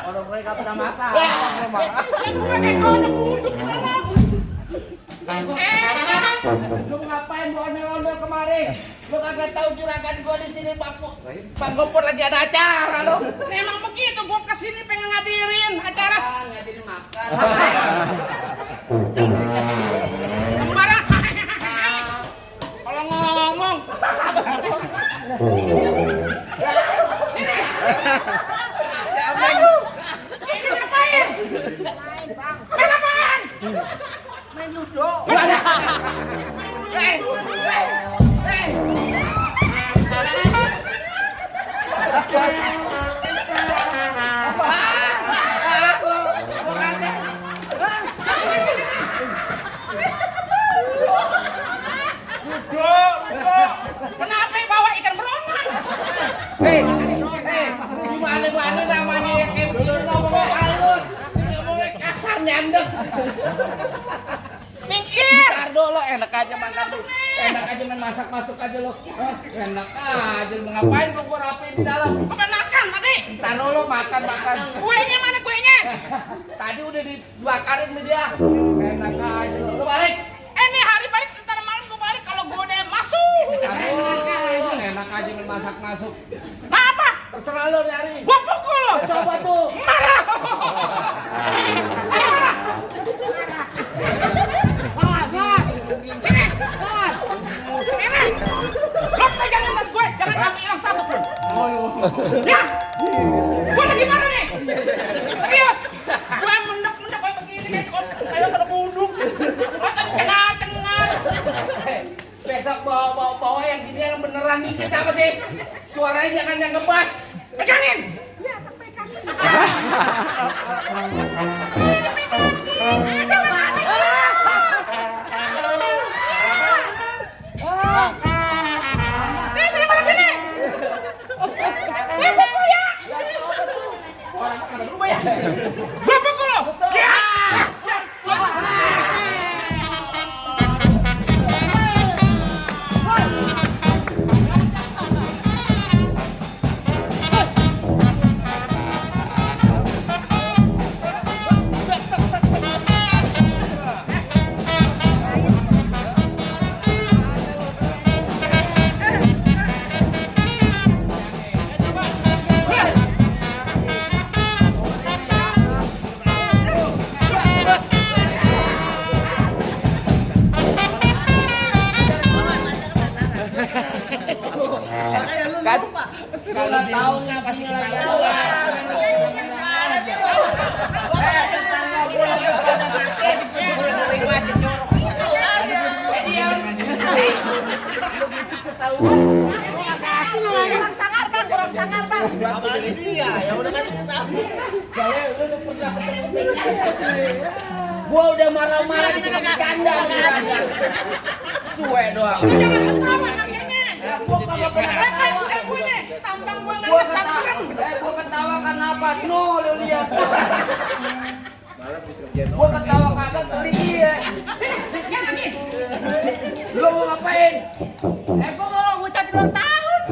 Orang mereka pernah masak. Yang udah buduk sana. Lu ngapain bawa ondel-ondel kemari? Lu kagak tahu juragan gua di sini Bang Gopur lagi ada acara lu. Memang begitu gua kesini pengen ngadirin acara. Ngadirin makan. Sembarang. Kalau ngomong. Ini ngapain? Main apaan? Main ludo. Kenapa bawa ikan beronang? Gimana namanya yang kayak begini ngomong halus, ngomongnya kasar nyandek. Minggir! Ntar dulu, enak aja makan lu. Enak aja main masak masuk aja lo. Enak aja, lu ngapain gua rapiin di dalam? Apa makan tadi? Ntar dulu makan. Kuenya mana kuenya? Tadi udah dibakarin sama dia. Enak aja lu balik. Ini hari balik, ntar malam gua balik kalau gua udah masuk. Enak aja main masak masuk. Apa? Terserah lo nyari. Gua pukul lo. Coba tuh. Marah. Sini. Lo pegangin tas gue, jangan ambil hilang satu pun. Ya. Gue lagi mana nih? Serius. Gue mendek kayak begini kayak pada buduk. Lo tadi cengar. Besok bawa yang gini yang beneran dikit apa sih? Suaranya jangan yang ngebas. Pegangin. Ya, tak pegang. Ini sini mana sini? Saya pukul ya. Gue pukul lo. Ya. Kalau tahu nggak pasti lagi Kurang sangar bang. Apalagi dia, ya udah kan tahu. Saya udah pernah gua udah marah-marah di tengah kandang. Cuek doang. Jangan ketawa makanya. Gua kagak pernah ketawa. Tampang gua nggak ngestak serem. Gua ketawa karena apa? No, lu lihat. Gua ketawa kagak beli dia. Sini, jangan nih. Lu mau ngapain? Gua mau ngucapin ulang tahun.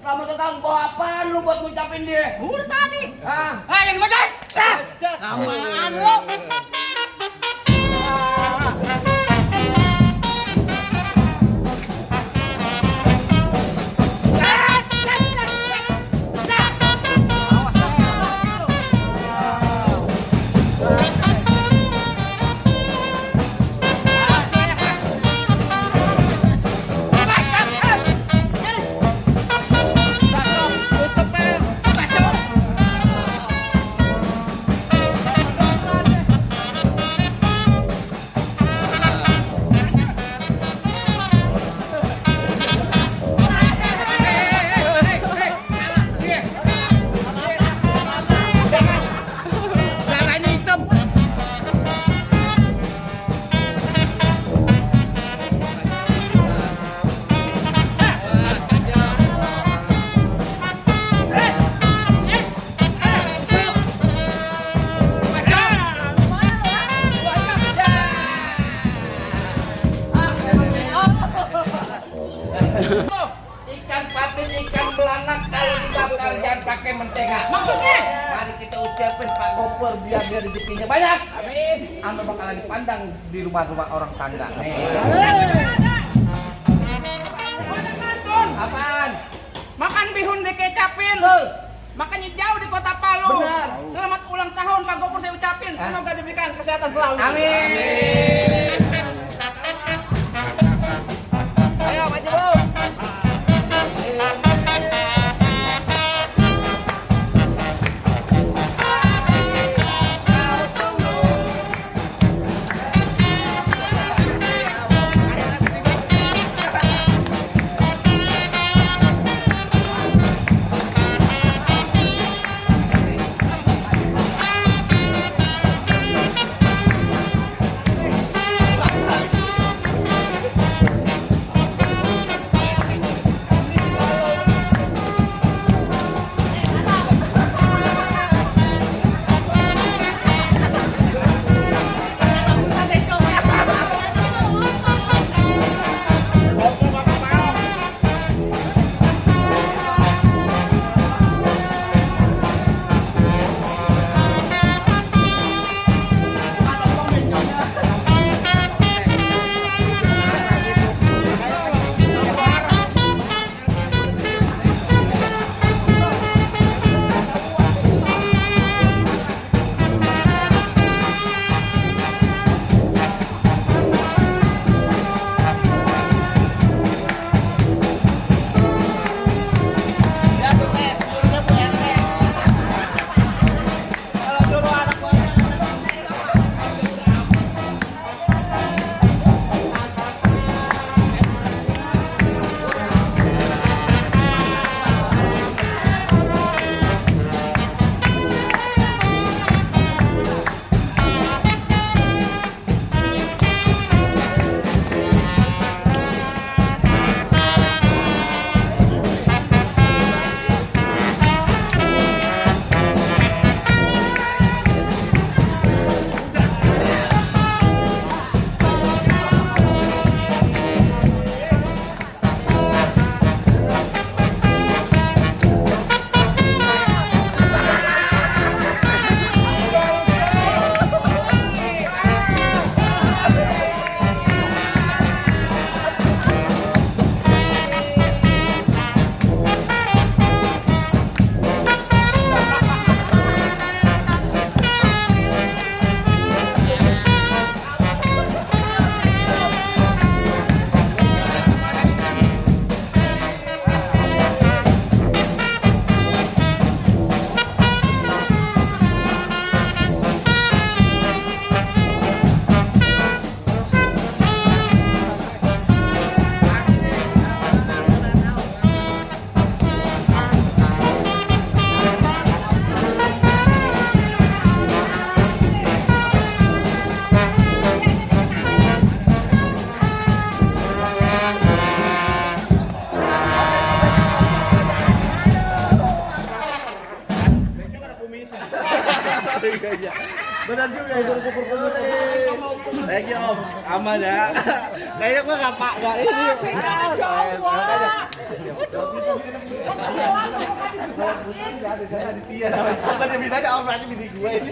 Kamu tentang bawa apaan lu buat ngucapin dia? Udah tadi. Ah, yang mana? Apaan lu? Ikan patin, ikan belanak kalau dibakar jangan pakai mentega. Maksudnya? Mari kita kepes Pak Gopur biar dia rezekinya banyak. Amin. Anda bakalan dipandang di rumah-rumah orang tangga. Apaan? Makan bihun dikecapin. Makanya jauh di Kota Palu. Benar. Selamat ulang tahun Pak Gopur saya ucapin. Semoga diberikan kesehatan selalu. Amin. Ayo maju bro. Ya sukses seluruhnya Bu RT. Kalau dulu anak buahnya iya. Benar juga ya. Thank you Om, aman ya. Kayaknya gua nggak ini. Aditya, bukan yang bintanya Om, berarti bini gue ini.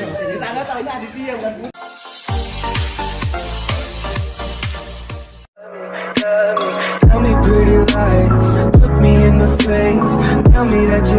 Di sana tahunya Aditya bukan. Tell me pretty lies, look me in the face. Tell me that you